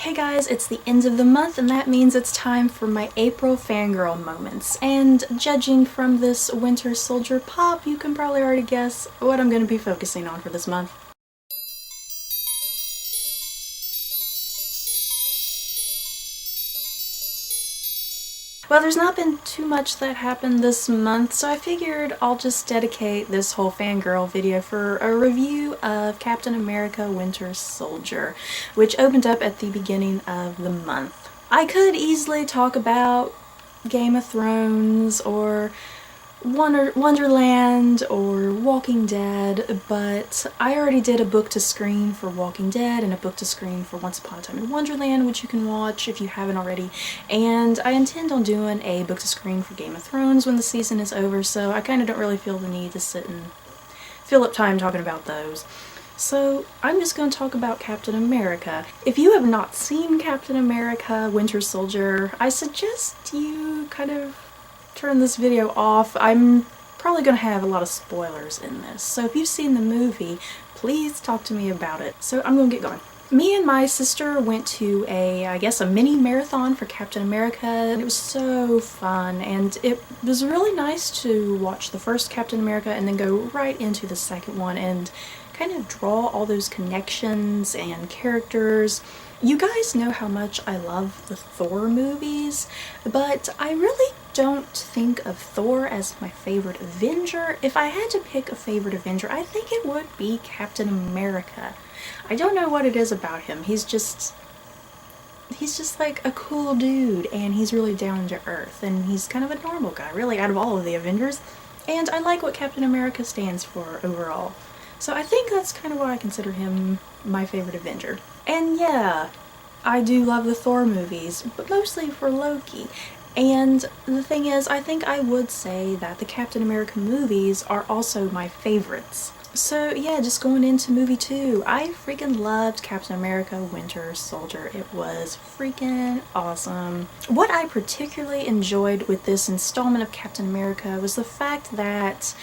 Hey guys, it's the end of the month and that means it's time for my April fangirl moments. And judging from this Winter Soldier pop, you can probably already guess what I'm going to be focusing on for this month. Well, there's not been too much that happened this month, so I figured I'll just dedicate this whole fangirl video for a review of Captain America Winter Soldier, which opened up at the beginning of the month. I could easily talk about Game of Thrones or Wonderland or Walking Dead, but I already did a book to screen for Walking Dead and a book to screen for Once Upon a Time in Wonderland, which you can watch if you haven't already, and I intend on doing a book to screen for Game of Thrones when the season is over, so I kind of don't really feel the need to sit and fill up time talking about those. So I'm just going to talk about Captain America. If you have not seen Captain America Winter Soldier, I suggest you kind of turn this video off. I'm probably going to have a lot of spoilers in this, so if you've seen the movie, please talk to me about it. So I'm going to get going. Me and my sister went to I guess a mini marathon for Captain America, and it was so fun, and it was really nice to watch the first Captain America and then go right into the second one and kind of draw all those connections and characters. You guys know how much I love the Thor movies, but I really don't think of Thor as my favorite Avenger. If I had to pick a favorite Avenger, I think it would be Captain America. I don't know what it is about him. He's just like a cool dude, and he's really down to earth, and he's kind of a normal guy, really, out of all of the Avengers. And I like what Captain America stands for overall. So I think that's kind of why I consider him my favorite Avenger. And yeah, I do love the Thor movies, but mostly for Loki. And the thing is, I think I would say that the Captain America movies are also my favorites. So yeah, just going into movie 2, I freaking loved Captain America Winter Soldier. It was freaking awesome. What I particularly enjoyed with this installment of Captain America was the fact that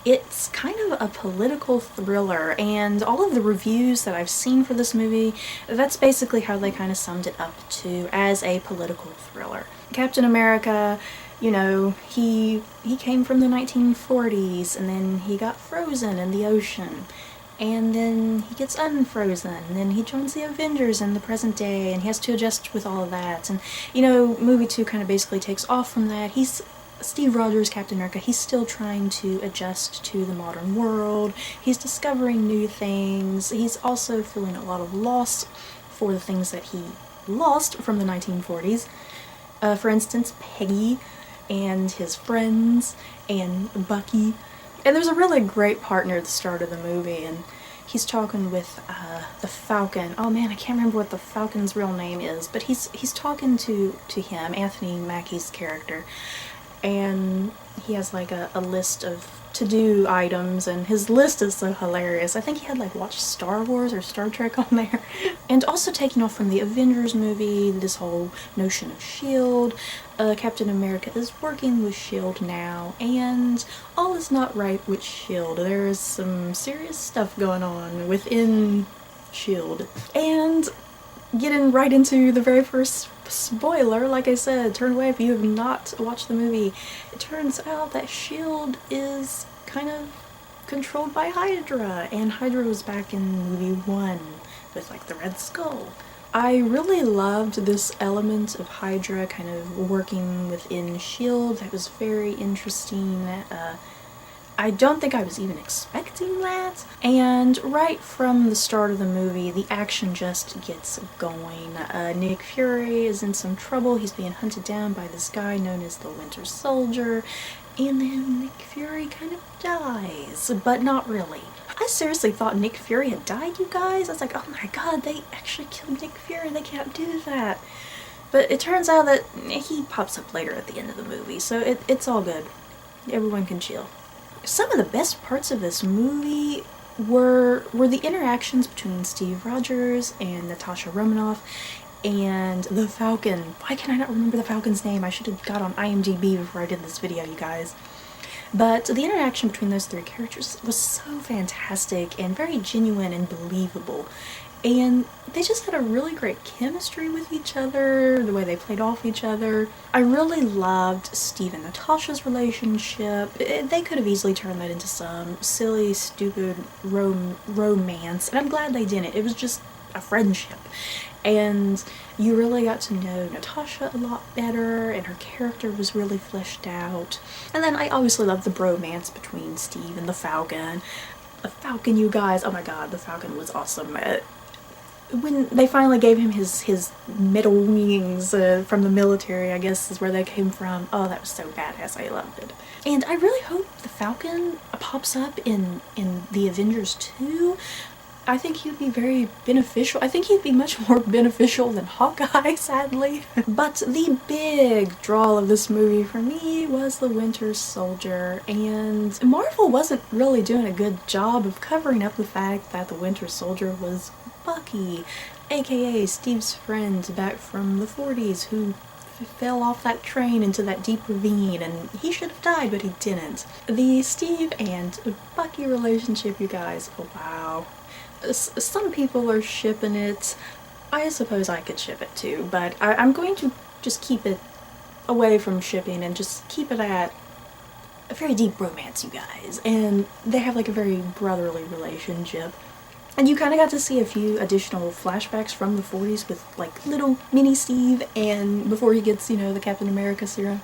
it's kind of a political thriller, and all of the reviews that I've seen for this movie, that's basically how they kind of summed it up to, as a political thriller. Captain America, you know, he came from the 1940s, and then he got frozen in the ocean, and then he gets unfrozen, and then he joins the Avengers in the present day, and he has to adjust with all of that. And you know, movie 2 kind of basically takes off from that. Steve Rogers, Captain America, he's still trying to adjust to the modern world. He's discovering new things. He's also feeling a lot of loss for the things that he lost from the 1940s. For instance, Peggy and his friends and Bucky. And there's a really great partner at the start of the movie, and he's talking with the Falcon. Oh man, I can't remember what the Falcon's real name is, but he's talking to him, Anthony Mackie's character. And he has like a list of to-do items, and his list is so hilarious. I think he had like watched Star Wars or Star Trek on there. And also taking off from the Avengers movie, this whole notion of S.H.I.E.L.D. Captain America is working with S.H.I.E.L.D. now, and all is not right with S.H.I.E.L.D. There is some serious stuff going on within S.H.I.E.L.D. And getting right into the very first spoiler, like I said, turn away if you have not watched the movie. It turns out that S.H.I.E.L.D. is kind of controlled by Hydra, and Hydra was back in movie 1 with like the Red Skull. I really loved this element of Hydra kind of working within S.H.I.E.L.D. That was very interesting. I don't think I was even expecting that. And right from the start of the movie, the action just gets going. Nick Fury is in some trouble. He's being hunted down by this guy known as the Winter Soldier. And then Nick Fury kind of dies, but not really. I seriously thought Nick Fury had died, you guys. I was like, oh my god, they actually killed Nick Fury. They can't do that. But it turns out that he pops up later at the end of the movie, so it's all good. Everyone can chill. Some of the best parts of this movie were the interactions between Steve Rogers and Natasha Romanoff and the Falcon. Why can I not remember the Falcon's name? I should have got on IMDb before I did this video, you guys. But the interaction between those three characters was so fantastic and very genuine and believable. and they just had a really great chemistry with each other, the way they played off each other. I really loved Steve and Natasha's relationship. They could have easily turned that into some silly, stupid romance, and I'm glad they didn't. It was just a friendship. And you really got to know Natasha a lot better, and her character was really fleshed out. And then I obviously love the bromance between Steve and the Falcon. The Falcon, you guys, oh my god, the Falcon was awesome. When they finally gave him his metal wings from the military, I guess is where they came from. Oh, that was so badass. I loved it. And I really hope the Falcon pops up in the Avengers 2. I think he'd be very beneficial. I think he'd be much more beneficial than Hawkeye, sadly. But the big draw of this movie for me was the Winter Soldier, and Marvel wasn't really doing a good job of covering up the fact that the Winter Soldier was Bucky, aka Steve's friend back from the 40s who fell off that train into that deep ravine, and he should have died, but he didn't. The Steve and Bucky relationship, you guys, oh wow. Some people are shipping it. I suppose I could ship it too, but I'm going to just keep it away from shipping and just keep it at a very deep romance, you guys. And they have like a very brotherly relationship. And you kind of got to see a few additional flashbacks from the 40s with like little mini Steve, and before he gets, you know, the Captain America serum.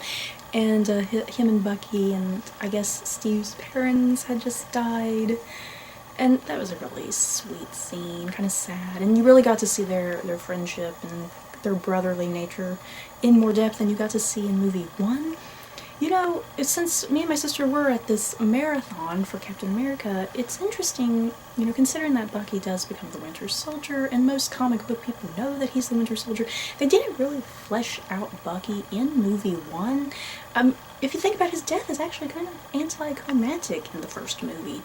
And him and Bucky, and I guess Steve's parents had just died. And that was a really sweet scene, kind of sad, and you really got to see their friendship and their brotherly nature in more depth than you got to see in movie 1. You know, since me and my sister were at this marathon for Captain America, it's interesting, you know, considering that Bucky does become the Winter Soldier, and most comic book people know that he's the Winter Soldier, they didn't really flesh out Bucky in movie 1. If you think about, his death is actually kind of anticlimactic in the first movie.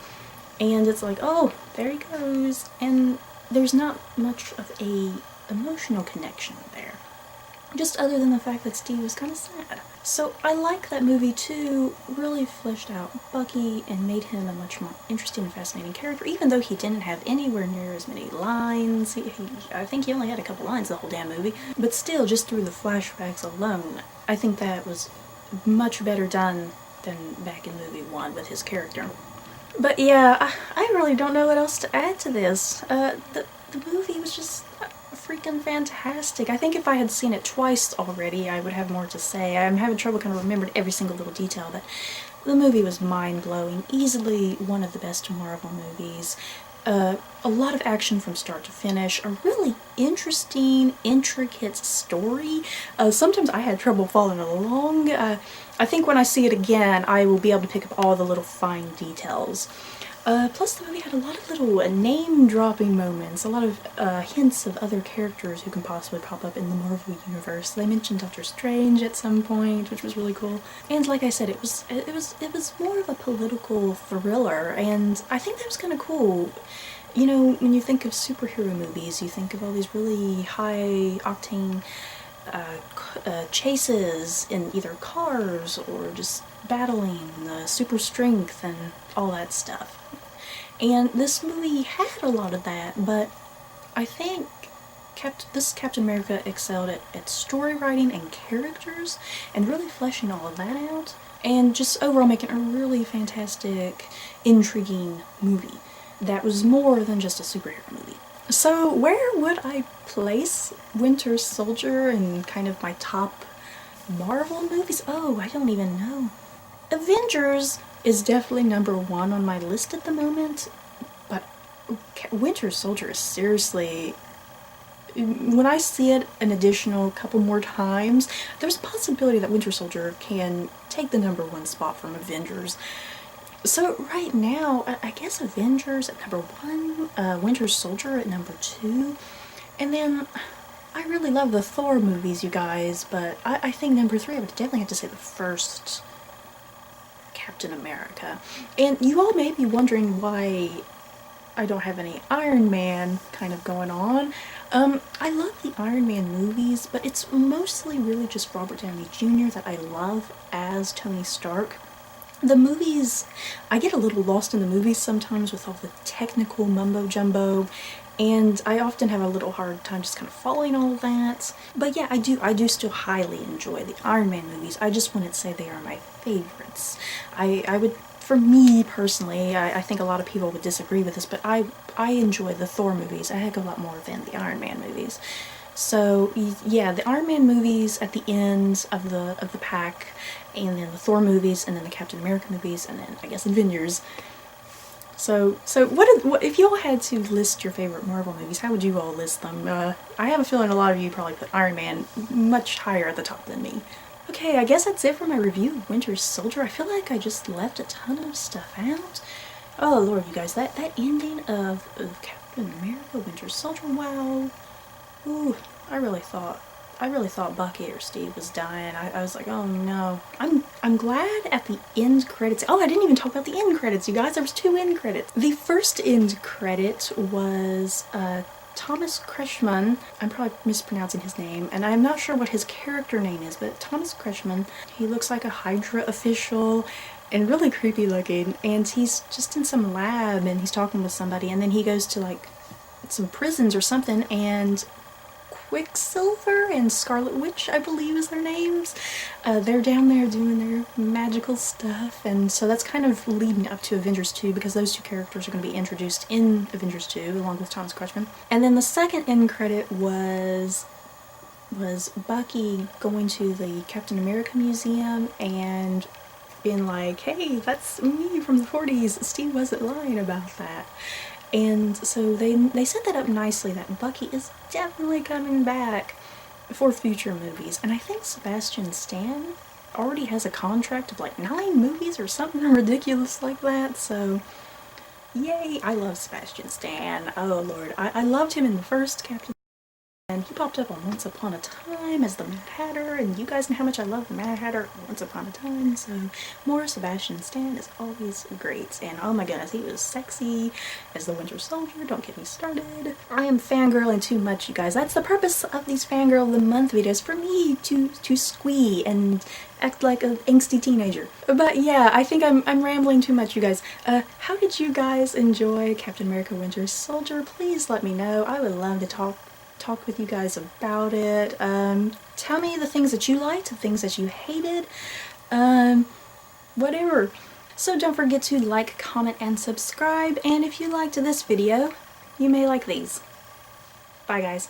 And it's like, oh, there he goes, and there's not much of a emotional connection there. Just other than the fact that Steve was kind of sad. So I like that movie 2 really fleshed out Bucky and made him a much more interesting and fascinating character, even though he didn't have anywhere near as many lines. I think he only had a couple lines the whole damn movie. But still, just through the flashbacks alone, I think that was much better done than back in movie 1 with his character. But yeah, I really don't know what else to add to this. The movie was just freaking fantastic. I think if I had seen it twice already, I would have more to say. I'm having trouble kind of remembering every single little detail, but the movie was mind-blowing. Easily one of the best Marvel movies. A lot of action from start to finish. A really interesting, intricate story. Sometimes I had trouble following along. I think when I see it again, I will be able to pick up all the little fine details. Plus the movie had a lot of little name-dropping moments, a lot of hints of other characters who can possibly pop up in the Marvel universe. They mentioned Doctor Strange at some point, which was really cool. And like I said, it was more of a political thriller, and I think that was kind of cool. You know, when you think of superhero movies, you think of all these really high-octane chases in either cars or just battling, super strength and all that stuff. And this movie had a lot of that, but I think this Captain America excelled at story writing and characters, and really fleshing all of that out, and just overall making a really fantastic, intriguing movie that was more than just a superhero movie. So where would I place Winter Soldier in kind of my top Marvel movies? Oh, I don't even know. Avengers is definitely number 1 on my list at the moment, but Winter Soldier is seriously... When I see it an additional couple more times, there's a possibility that Winter Soldier can take the number 1 spot from Avengers. So right now, I guess Avengers at number 1, Winter Soldier at number 2, and then I really love the Thor movies, you guys, but I think number 3, I would definitely have to say the first Captain America. And you all may be wondering why I don't have any Iron Man kind of going on. I love the Iron Man movies, but it's mostly really just Robert Downey Jr. that I love as Tony Stark. The movies, I get a little lost in the movies sometimes with all the technical mumbo-jumbo, and I often have a little hard time just kind of following all of that. But yeah, I do still highly enjoy the Iron Man movies. I just wouldn't say they are my favorites. I would, for me personally, I think a lot of people would disagree with this, but I enjoy the Thor movies a heck of a lot more than the Iron Man movies. So yeah, the Iron Man movies at the end of the pack, and then the Thor movies, and then the Captain America movies, and then I guess Avengers. So what if you all had to list your favorite Marvel movies, how would you all list them? I have a feeling a lot of you probably put Iron Man much higher at the top than me. Okay, I guess that's it for my review of Winter Soldier. I feel like I just left a ton of stuff out. Oh lord, you guys, that ending of Captain America Winter Soldier, wow. Ooh, I really thought Bucky or Steve was dying. I was like, oh no. I'm glad at the end credits. Oh, I didn't even talk about the end credits, you guys. There was 2 end credits. The first end credit was Thomas Kretschmann. I'm probably mispronouncing his name, and I'm not sure what his character name is, but Thomas Kretschmann, he looks like a Hydra official and really creepy looking, and he's just in some lab and he's talking with somebody, and then he goes to like some prisons or something, and Quicksilver and Scarlet Witch, I believe is their names. They're down there doing their magical stuff, and so that's kind of leading up to Avengers 2, because those 2 characters are going to be introduced in Avengers 2 along with Thomas Kretschmann. And then the second end credit was Bucky going to the Captain America Museum and being like, hey, that's me from the 40s. Steve wasn't lying about that. And so they set that up nicely, that Bucky is definitely coming back for future movies. And I think Sebastian Stan already has a contract of like 9 movies or something ridiculous like that. So yay, I love Sebastian Stan. Oh lord, I loved him in the first Captain, and he popped up on Once Upon a Time as the Mad Hatter, and you guys know how much I love the Mad Hatter Once Upon a Time, so more Sebastian Stan is always great. And oh my goodness, he was sexy as the Winter Soldier, don't get me started. I am fangirling too much, you guys. That's the purpose of these Fangirl of the Month videos, for me to squee and act like an angsty teenager. But yeah, I think I'm rambling too much, you guys. How did you guys enjoy Captain America Winter Soldier? Please let me know. I would love to talk with you guys about it. Tell me the things that you liked, the things that you hated, whatever. So don't forget to like, comment, and subscribe, and if you liked this video, you may like these. Bye guys.